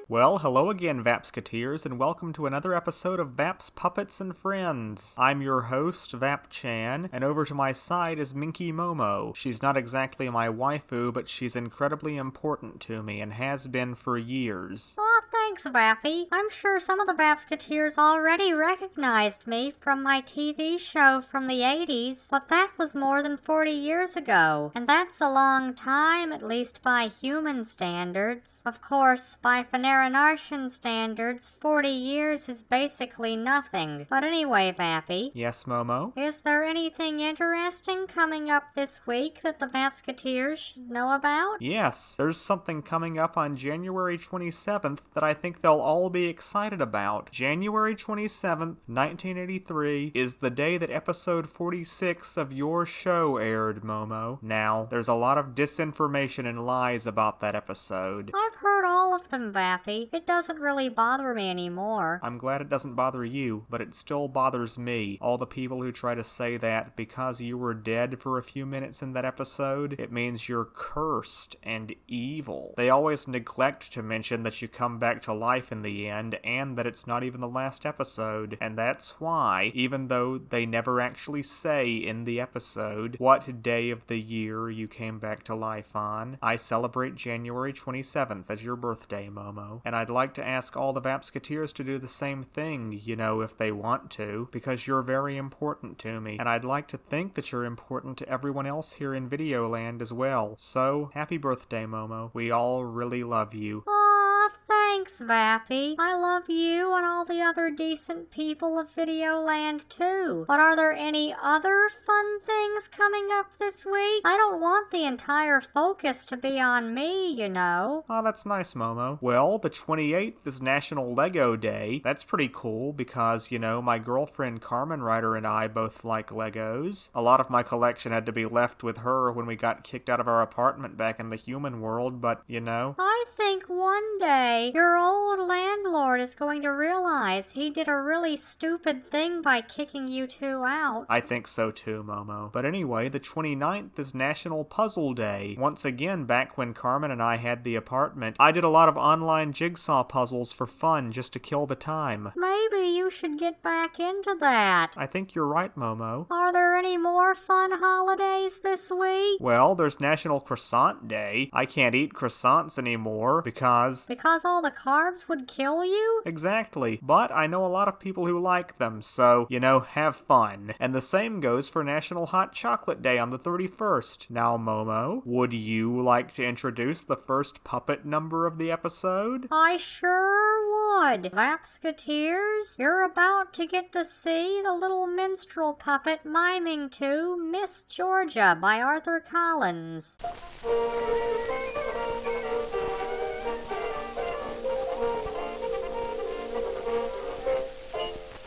Well, hello again, VAP-Sketeers, and welcome to another episode of VAP's Puppets and Friends. I'm your host, VAP-Chan, and over to my side is Minky Momo. She's not exactly my waifu, but she's incredibly important to me and has been for years. Aw, thanks, Vappy. I'm sure some of the VAP-Sketeers already recognized me from my TV show from the 80s, but that was more than 40 years ago, and that's a long time, at least by human standards. Of course, by Phaneronartian standards, 40 years is basically nothing. But anyway, Vappy. Yes, Momo? Is there anything interesting coming up this week that the VAP-Sketeers should know about? Yes, there's something coming up on January 27th that I think they'll all be excited about. January 27th, 1983 is the day that episode 46 of your show aired, Momo. Now, there's a lot of disinformation and lies about that episode. I've heard all of them, Vappy. It doesn't really bother me anymore. I'm glad it doesn't bother you, but it still bothers me. All the people who try to say that because you were dead for a few minutes in that episode, it means you're cursed and evil. They always neglect to mention that you come back to life in the end, and that it's not even the last episode. And that's why, even though they never actually say in the episode what day of the year you came back to life on, I celebrate January 27th as your birthday, Momo. And I'd like to ask all the VAP-Sketeers to do the same thing, if they want to, because you're very important to me. And I'd like to think that you're important to everyone else here in Videoland as well. So, happy birthday, Momo. We all really love you. Aw, thanks, Vappy. I love you and all the other decent people of Videoland, too. But are there any other fun things coming up this week? I don't want the entire focus to be on me, Oh, that's nice, Momo. Well, the 28th is National Lego Day. That's pretty cool because, my girlfriend Carmen Ryder and I both like Legos. A lot of my collection had to be left with her when we got kicked out of our apartment back in the human world, but, I think one day your old landlord is going to realize he did a really stupid thing by kicking you two out. I think so too, Momo. But anyway, the 29th is National Puzzle Day. Once again, back when Carmen and I had the apartment, I did a lot of online jigsaw puzzles for fun just to kill the time. Maybe you should get back into that. I think you're right, Momo. Are there any more fun holidays this week? Well, there's National Croissant Day. I can't eat croissants anymore because... Because all the carbs would kill you? Exactly. But I know a lot of people who like them, so, have fun. And the same goes for National Hot Chocolate Day on the 31st. Now, Momo, would you like to introduce the first puppet number of the episode? I sure would. VAP-Sketeers, you're about to get to see the Little Minstrel Puppet miming to Miss Georgia by Arthur Collins.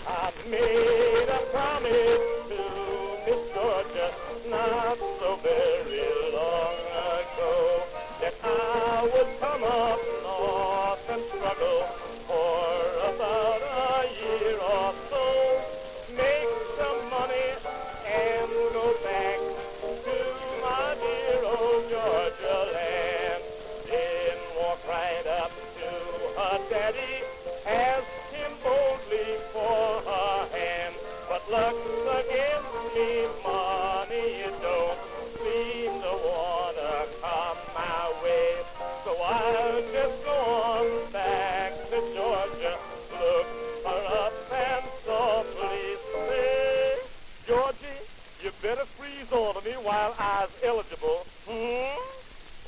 I made a promise to Miss Georgia not so very long ago that I would come up north and struggle for about a year or so, make some money and go back to my dear old Georgia land. Then walk right up to her daddy, ask him boldly for her hand. But luck's against me, money it don't seem to wanna come my way. So I'll just go on back to Georgia, look her up and softly say, Georgie, you better freeze on to me while I was eligible.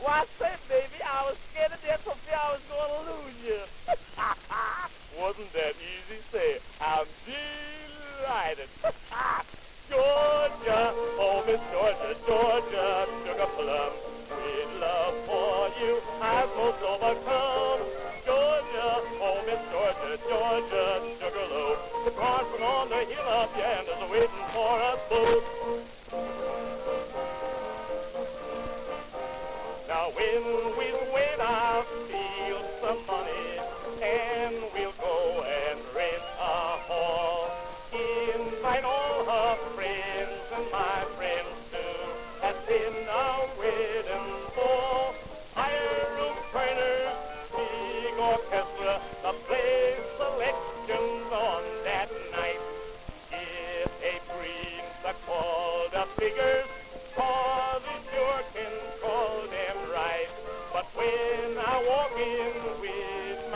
Why, say, baby, I was scared to death for fear I was going to lose you. Wasn't that easy? Say, I'm delighted. Georgia, oh, Miss Georgia, Georgia, sugar plum, sweet love for you, I've most overcome. Georgia, oh, Miss Georgia, Georgia, sugar loaf, the carson on the hill up yonder is waiting for us both. Now when we win, I'll steal some money, and we'll go and rent a hall. Invite all her friends and my friends too, at dinner, wedding ball. Hire room trainers, big orchestra,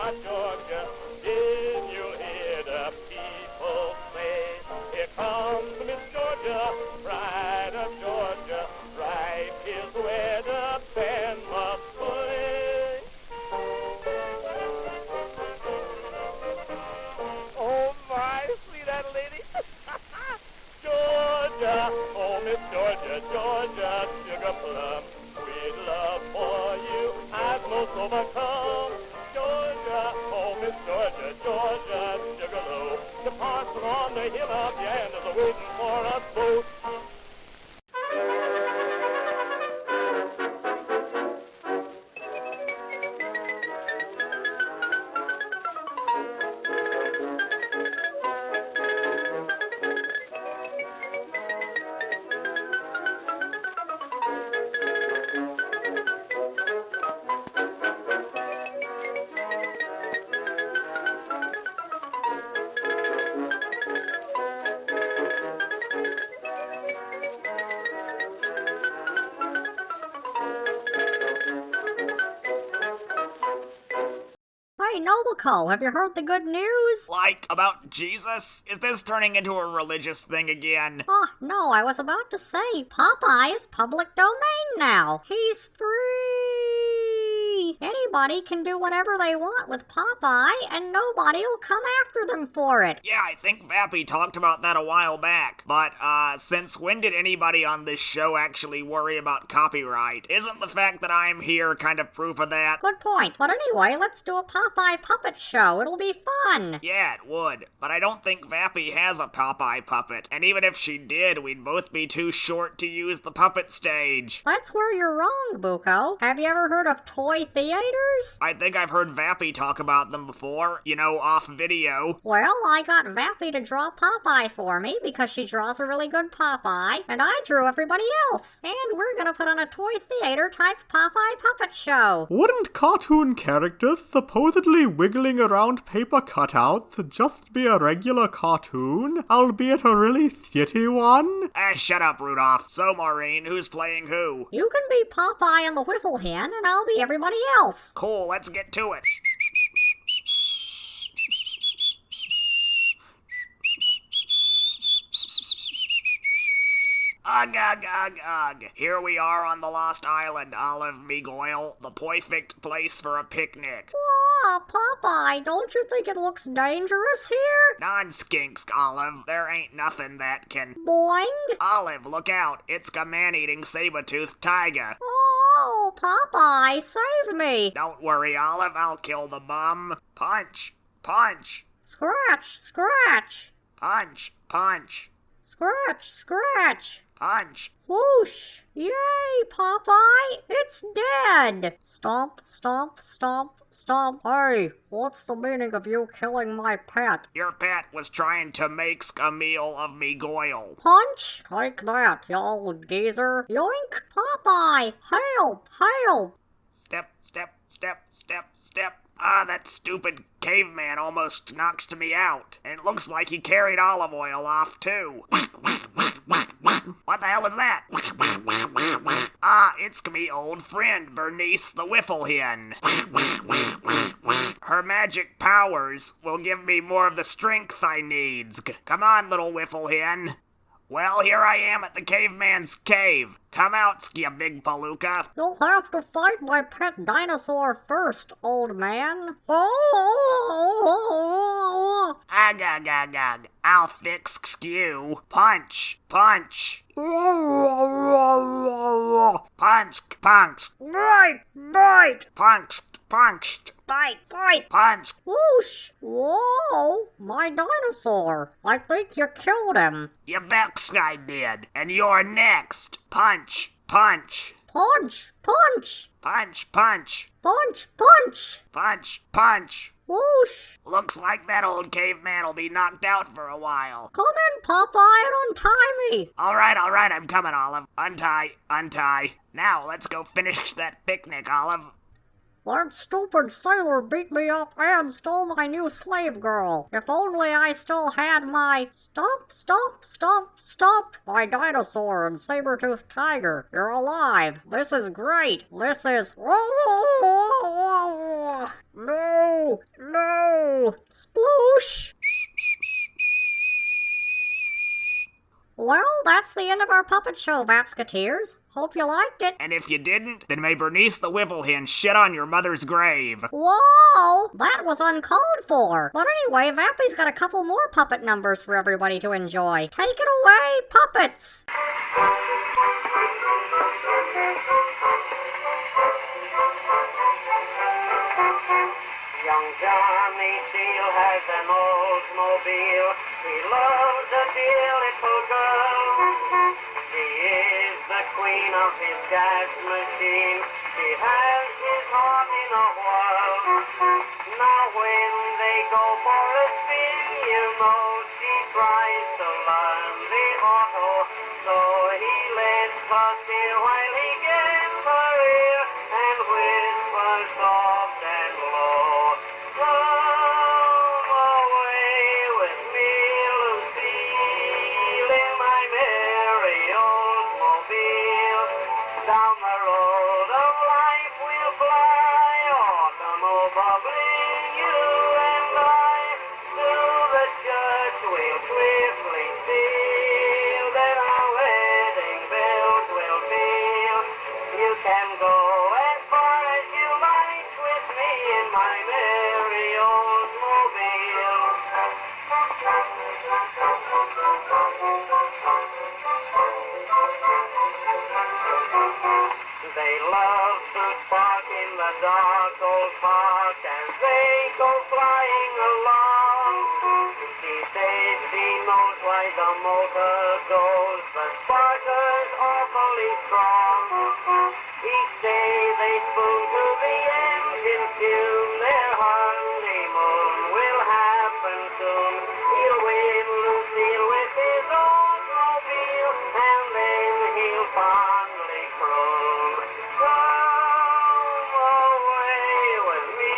not Georgia. Did you hear the people say, here comes Miss Georgia, bride of Georgia, right is where the band must play. Oh my, see that lady? Georgia, oh Miss Georgia, Georgia, sugar plum, sweet love for you I've most overcome. Georgia, oh Miss Georgia, Georgia, sugar the parson on the hill of yonder is waiting for us both. Hey, Nobuko, have you heard the good news? Like, about Jesus? Is this turning into a religious thing again? Oh, no, I was about to say, Popeye is public domain now. He's free. Anybody can do whatever they want with Popeye, and nobody will come after them for it. Yeah, I think Vappy talked about that a while back. But, since when did anybody on this show actually worry about copyright? Isn't the fact that I'm here kind of proof of that? Good point. But anyway, let's do a Popeye puppet show. It'll be fun. Yeah, it would. But I don't think Vappy has a Popeye puppet. And even if she did, we'd both be too short to use the puppet stage. That's where you're wrong, Buko. Have you ever heard of toy theaters? I think I've heard Vappy talk about them before, you know, off video. Well, I got Vappy to draw Popeye for me because she draws a really good Popeye, and I drew everybody else. And we're gonna put on a toy theater type Popeye puppet show. Wouldn't cartoon characters supposedly wiggling around paper cutouts just be a regular cartoon, albeit a really shitty one? Shut up, Rudolph. So, Maureen, who's playing who? You can be Popeye and the Whiffle Hen, and I'll be everybody else. Cool, let's get to it. Ugh, ugh, ugh, ugh. Here we are on the Lost Island, Olive Megoyle, the perfect place for a picnic. Aw, Popeye, don't you think it looks dangerous here? Non-skinks, Olive. There ain't nothing that can... Boing! Olive, look out. It's a man-eating saber-toothed tiger. Oh, Popeye, save me! Don't worry, Olive. I'll kill the bum. Punch. Punch. Scratch, scratch! Punch. Punch. Scratch, scratch! Punch. Whoosh! Yay, Popeye! It's dead! Stomp, stomp, stomp, stomp. Hey, what's the meaning of you killing my pet? Your pet was trying to make a meal of Megoyle. Punch? Take that, you old geezer. Yoink! Popeye! Help! Help! Step, step, step, step, step. Ah, that stupid caveman almost knocked me out. And it looks like he carried olive oil off, too. What the hell is that? Ah, it's me old friend, Bernice the Whiffle Hen. Her magic powers will give me more of the strength I needs. Come on, little Whiffle Hen. Well, here I am at the caveman's cave. Come out, you big palooka. You'll have to fight my pet dinosaur first, old man. Ugh, ugh, ugh, ugh. I'll fix you. Punch. Punch. Punch. Punch. Bite! Bite! Punch. Punch. Bite! Bite! Punch. Whoosh! Whoa! My dinosaur! I think you killed him. You bet I did. And you're next. Punch. Punch. Punch! Punch! Punch. Punch. Punch! Punch! Punch. Punch. Whoosh! Looks like that old caveman'll be knocked out for a while. Come in, Popeye, and untie me. All right, I'm coming, Olive. Untie, untie. Now, let's go finish that picnic, Olive. That stupid sailor beat me up and stole my new slave girl. If only I still had my... Stop, stop, stop, stop! My dinosaur and saber-toothed tiger. You're alive. This is great. This is... No! Oldsmobile. Sploosh! Well, that's the end of our puppet show, Vapsketeers. Hope you liked it. And if you didn't, then may Bernice the Whifflehin shit on your mother's grave. Whoa! That was uncalled for. But anyway, Vappy's got a couple more puppet numbers for everybody to enjoy. Take it away, puppets! Young Johnny still has an Oldsmobile. He loves a dear little girl. She is the queen of his gas machine. She has his heart in a whirl. Now when they go for a spin, you know she tries to learn the auto. So he lets her steer while he gets her ear and whispers soft and low. Come away with me, Lucille, in my merry Oldsmobile. Down the road of life we'll fly, automobile bring you and I. To the church we'll swiftly steal, then our wedding bells will peal. You can go as far as you like with me in my merry Oldsmobile. They love to spark in the dark old park as they go flying along. She says she knows why the motor goes, the sparker's awfully strong. Each day they spoon to the engine tune, their honeymoon will happen soon. He'll win Lucille with his automobile, and then he'll fondly croon. Come away with me,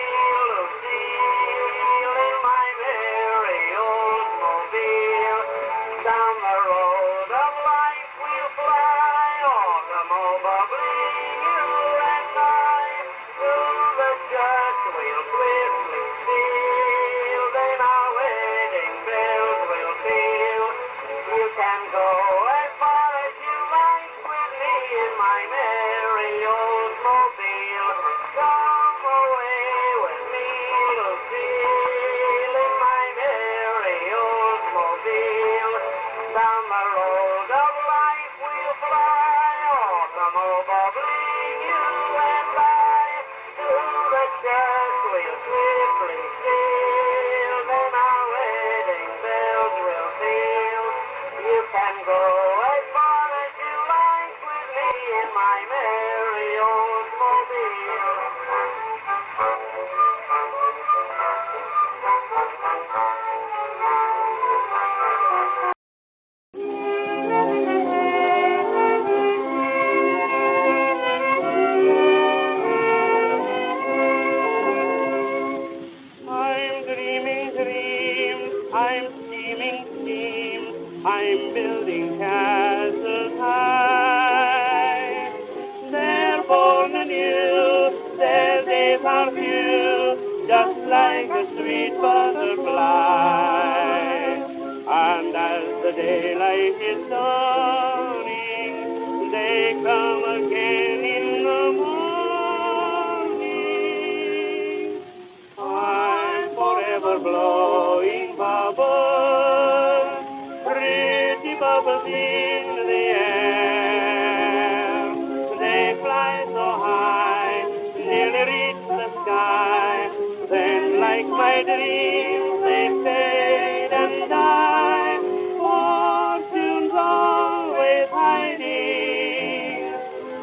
Lucille, in my merry Oldsmobile. Down the road of life we'll fly, automobile bring you and I. Through the church we'll swiftly steal, then our wedding bells will peal. You can go as far as you like with me in my merry Oldsmobile. Come away with me, Lucille, in my merry Oldsmobile. Down the road of life we'll fly, automobile bring you and I. To the church we'll swiftly steal, then our wedding bells will peal. You can go as far as you like with me in my merry Oldsmobile. I'm dreaming dreams, I'm scheming schemes, I'm building castles high. They're born anew, their days are few, just like a sweet butterfly. And as the daylight is dawning, they come again in the morning. I'm forever blowing bubbles, pretty bubbles in the air. They fly so high, nearly reach the sky. Then, like my dreams, they fade and die. Fortune's always hiding.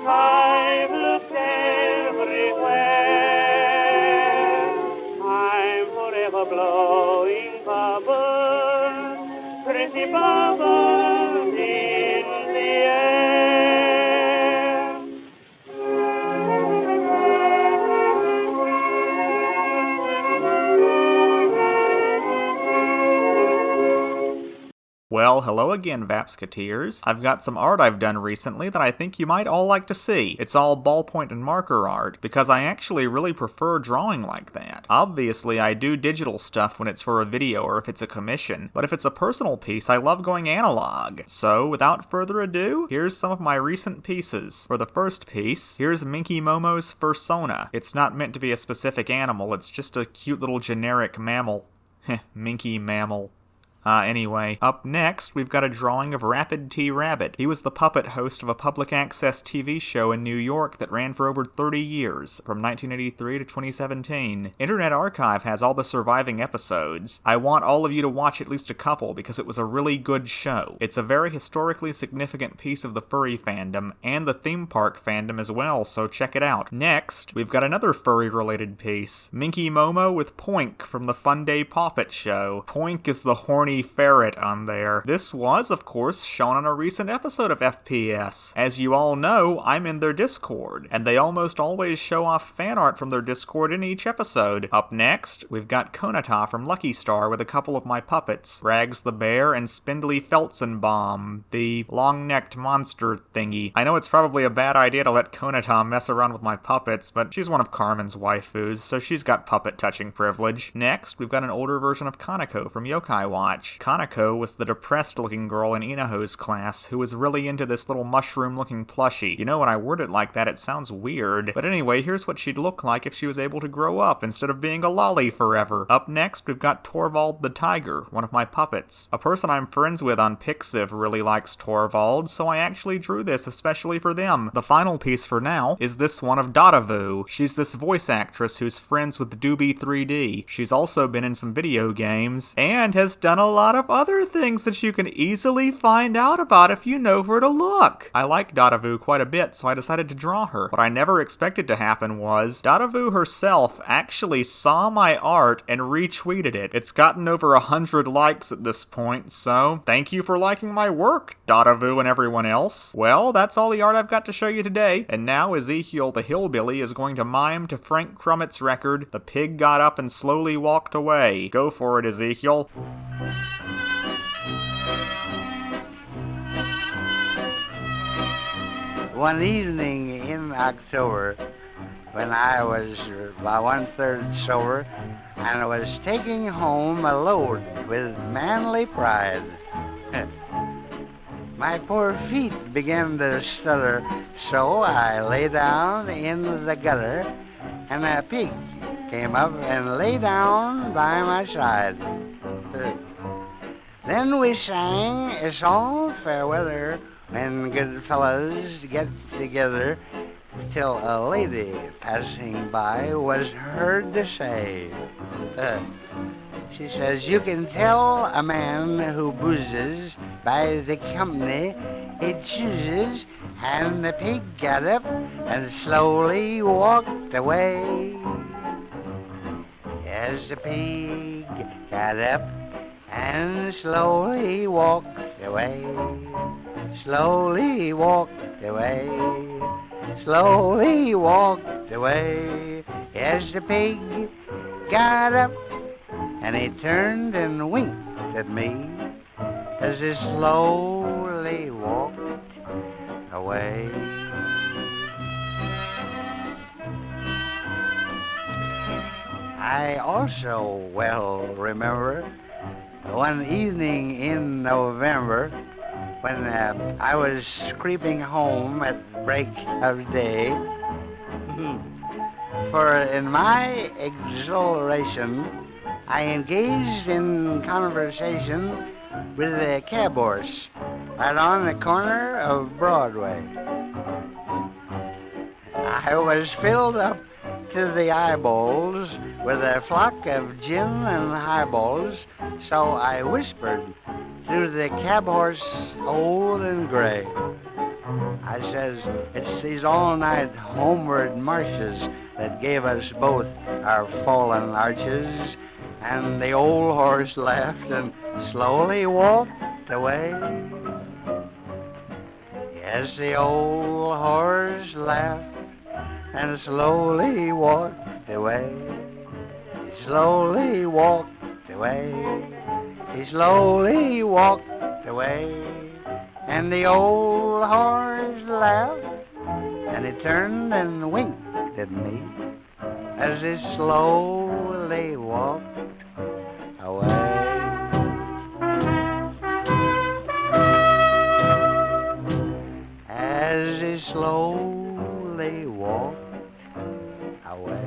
I've looked everywhere. I'm forever blowing bubbles, pretty bubbles in the air. Well, hello again, Vapsketeers. I've got some art I've done recently that I think you might all like to see. It's all ballpoint and marker art, because I actually really prefer drawing like that. Obviously, I do digital stuff when it's for a video or if it's a commission, but if it's a personal piece, I love going analog. So, without further ado, here's some of my recent pieces. For the first piece, here's Minky Momo's fursona. It's not meant to be a specific animal, it's just a cute little generic mammal. Heh, Minky mammal. Anyway, up next, we've got a drawing of Rapid T. Rabbit. He was the puppet host of a public access TV show in New York that ran for over 30 years, from 1983 to 2017. Internet Archive has all the surviving episodes. I want all of you to watch at least a couple because it was a really good show. It's a very historically significant piece of the furry fandom, and the theme park fandom as well, so check it out. Next, we've got another furry-related piece. Minky Momo with Poink from the Fun Day Puppet Show. Poink is the horny ferret on there. This was, of course, shown on a recent episode of FPS. As you all know, I'm in their Discord, and they almost always show off fan art from their Discord in each episode. Up next, we've got Konata from Lucky Star with a couple of my puppets, Rags the Bear and Spindly Feltzenbaum, the long-necked monster thingy. I know it's probably a bad idea to let Konata mess around with my puppets, but she's one of Carmen's waifus, so she's got puppet touching privilege. Next, we've got an older version of Kanako from Yokai Watch. Kanako was the depressed-looking girl in Inaho's class who was really into this little mushroom-looking plushie. You know, when I word it like that, it sounds weird. But anyway, here's what she'd look like if she was able to grow up instead of being a lolly forever. Up next, we've got Torvald the Tiger, one of my puppets. A person I'm friends with on Pixiv really likes Torvald, so I actually drew this especially for them. The final piece for now is this one of Dadavu. She's this voice actress who's friends with Doobie 3D. She's also been in some video games, and has done a lot of other things that you can easily find out about if you know where to look. I like Dadavu quite a bit, so I decided to draw her. What I never expected to happen was Dadavu herself actually saw my art and retweeted it. It's gotten over 100 likes at this point, so thank you for liking my work, Dadavu and everyone else. Well, that's all the art I've got to show you today, and now Ezekiel the hillbilly is going to mime to Frank Crummett's record, "The Pig Got Up and Slowly Walked Away." Go for it, Ezekiel. One evening in October, when I was about 1/3 sober, and I was taking home a load with manly pride, my poor feet began to stutter, so I lay down in the gutter, and a pig came up and lay down by my side. Then we sang "It's All Fair Weather When Good Fellows Get Together," till a lady passing by was heard to say, she says, "You can tell a man who boozes by the company he chooses," and the pig got up and slowly walked away. As the pig got up and slowly walked away, slowly walked away, slowly walked away. As the pig got up and he turned and winked at me as he slowly walked away. I also well remember one evening in November when I was creeping home at break of day, for in my exhilaration I engaged in conversation with a cab horse right on the corner of Broadway. I was filled up to the eyeballs with a flock of gin and highballs, so I whispered to the cab horse old and gray, I says, "It's these all-night homeward marches that gave us both our fallen arches." And the old horse laughed and slowly walked away. Yes, the old horse laughed and slowly walked away. He slowly walked away. He slowly walked away. And the old horse laughed, and he turned and winked at me as he slowly walked away. As he slowly walked away.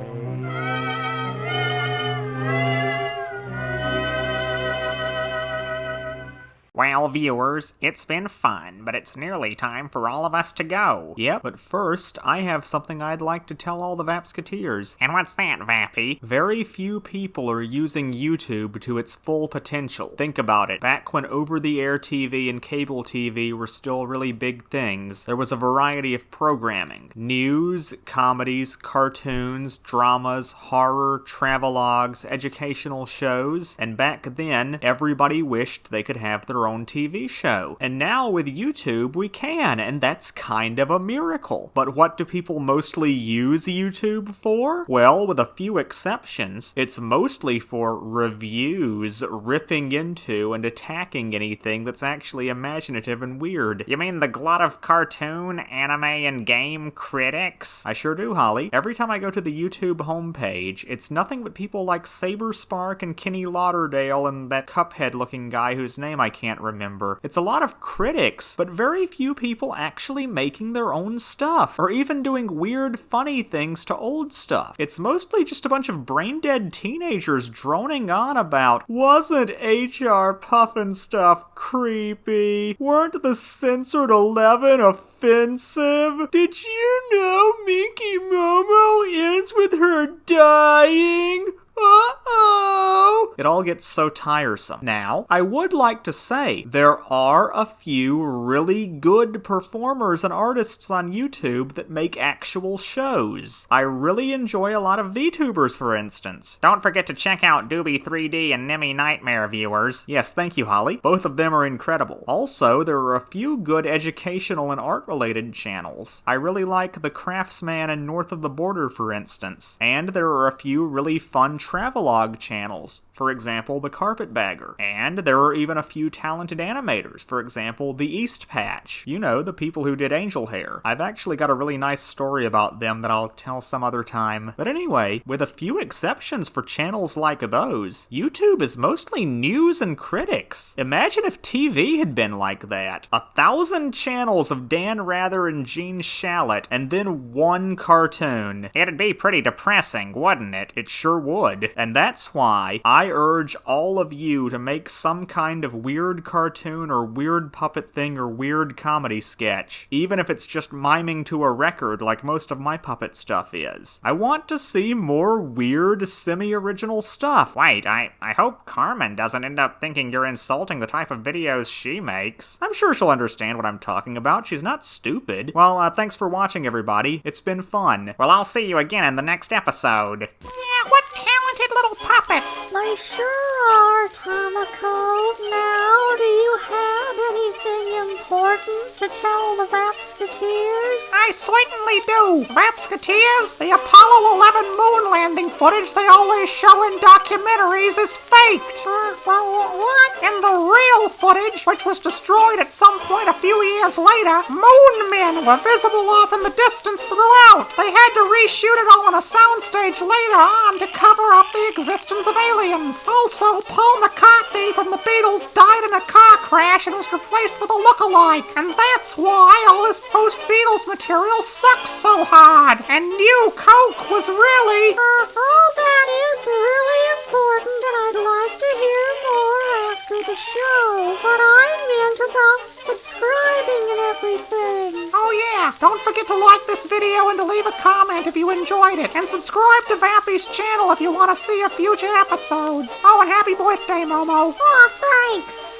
Well, viewers, it's been fun, but it's nearly time for all of us to go. Yep, but first, I have something I'd like to tell all the VAPsketeers. And what's that, Vappy? Very few people are using YouTube to its full potential. Think about it. Back when over-the-air TV and cable TV were still really big things, there was a variety of programming. News, comedies, cartoons, dramas, horror, travelogues, educational shows, and back then, everybody wished they could have their own TV show. And now with YouTube, we can, and that's kind of a miracle. But what do people mostly use YouTube for? Well, with a few exceptions, it's mostly for reviews, ripping into and attacking anything that's actually imaginative and weird. You mean the glut of cartoon, anime, and game critics? I sure do, Holly. Every time I go to the YouTube homepage, it's nothing but people like Saberspark and Kenny Lauderdale and that Cuphead-looking guy whose name I can't remember. It's a lot of critics, but very few people actually making their own stuff, or even doing weird, funny things to old stuff. It's mostly just a bunch of brain-dead teenagers droning on about, wasn't HR Puffin stuff creepy? Weren't the censored 11 offensive? Did you know Minky Momo ends with her dying? Uh-oh! It all gets so tiresome. Now, I would like to say, there are a few really good performers and artists on YouTube that make actual shows. I really enjoy a lot of VTubers, for instance. Don't forget to check out Doobie 3D and Nimmy Nightmare, viewers. Yes, thank you, Holly. Both of them are incredible. Also, there are a few good educational and art-related channels. I really like The Craftsman and North of the Border, for instance. And there are a few really fun travelogue channels, for example, The Carpetbagger. And there are even a few talented animators, for example, The East Patch. You know, the people who did Angel Hair. I've actually got a really nice story about them that I'll tell some other time. But anyway, with a few exceptions for channels like those, YouTube is mostly news and critics. Imagine if TV had been like that. 1,000 channels of Dan Rather and Gene Shalit, and then one cartoon. It'd be pretty depressing, wouldn't it? It sure would. And that's why I urge all of you to make some kind of weird cartoon or weird puppet thing or weird comedy sketch, even if it's just miming to a record like most of my puppet stuff is. I want to see more weird, semi-original stuff. Wait, I hope Carmen doesn't end up thinking you're insulting the type of videos she makes. I'm sure she'll understand what I'm talking about. She's not stupid. Well, thanks for watching, everybody. It's been fun. Well, I'll see you again in the next episode. Yeah, what talented little puppets! They sure are, Tamako. Now, do you have anything important to tell the VAPsketeers? I certainly do. VAPsketeers, the Apollo 11 moon landing footage they always show in documentaries is faked. What? In the real footage, which was destroyed at some point a few years later, moon men were visible off in the distance throughout. They had to reshoot it all on a soundstage later on to cover up the existence of aliens. Also, Paul McCartney from the Beatles died in a car crash and was replaced with a look-alike. And that's why all this post-Beatles material sucks so hard. And New Coke was really... all that is really important, and I'd like to hear more after the show. But I meant about subscribing and everything. Oh yeah, don't forget to like this video and to leave a comment if you enjoyed it. And subscribe to Vappy's channel if you want to see a future episodes. Oh, and happy birthday, Momo. Aw, thanks.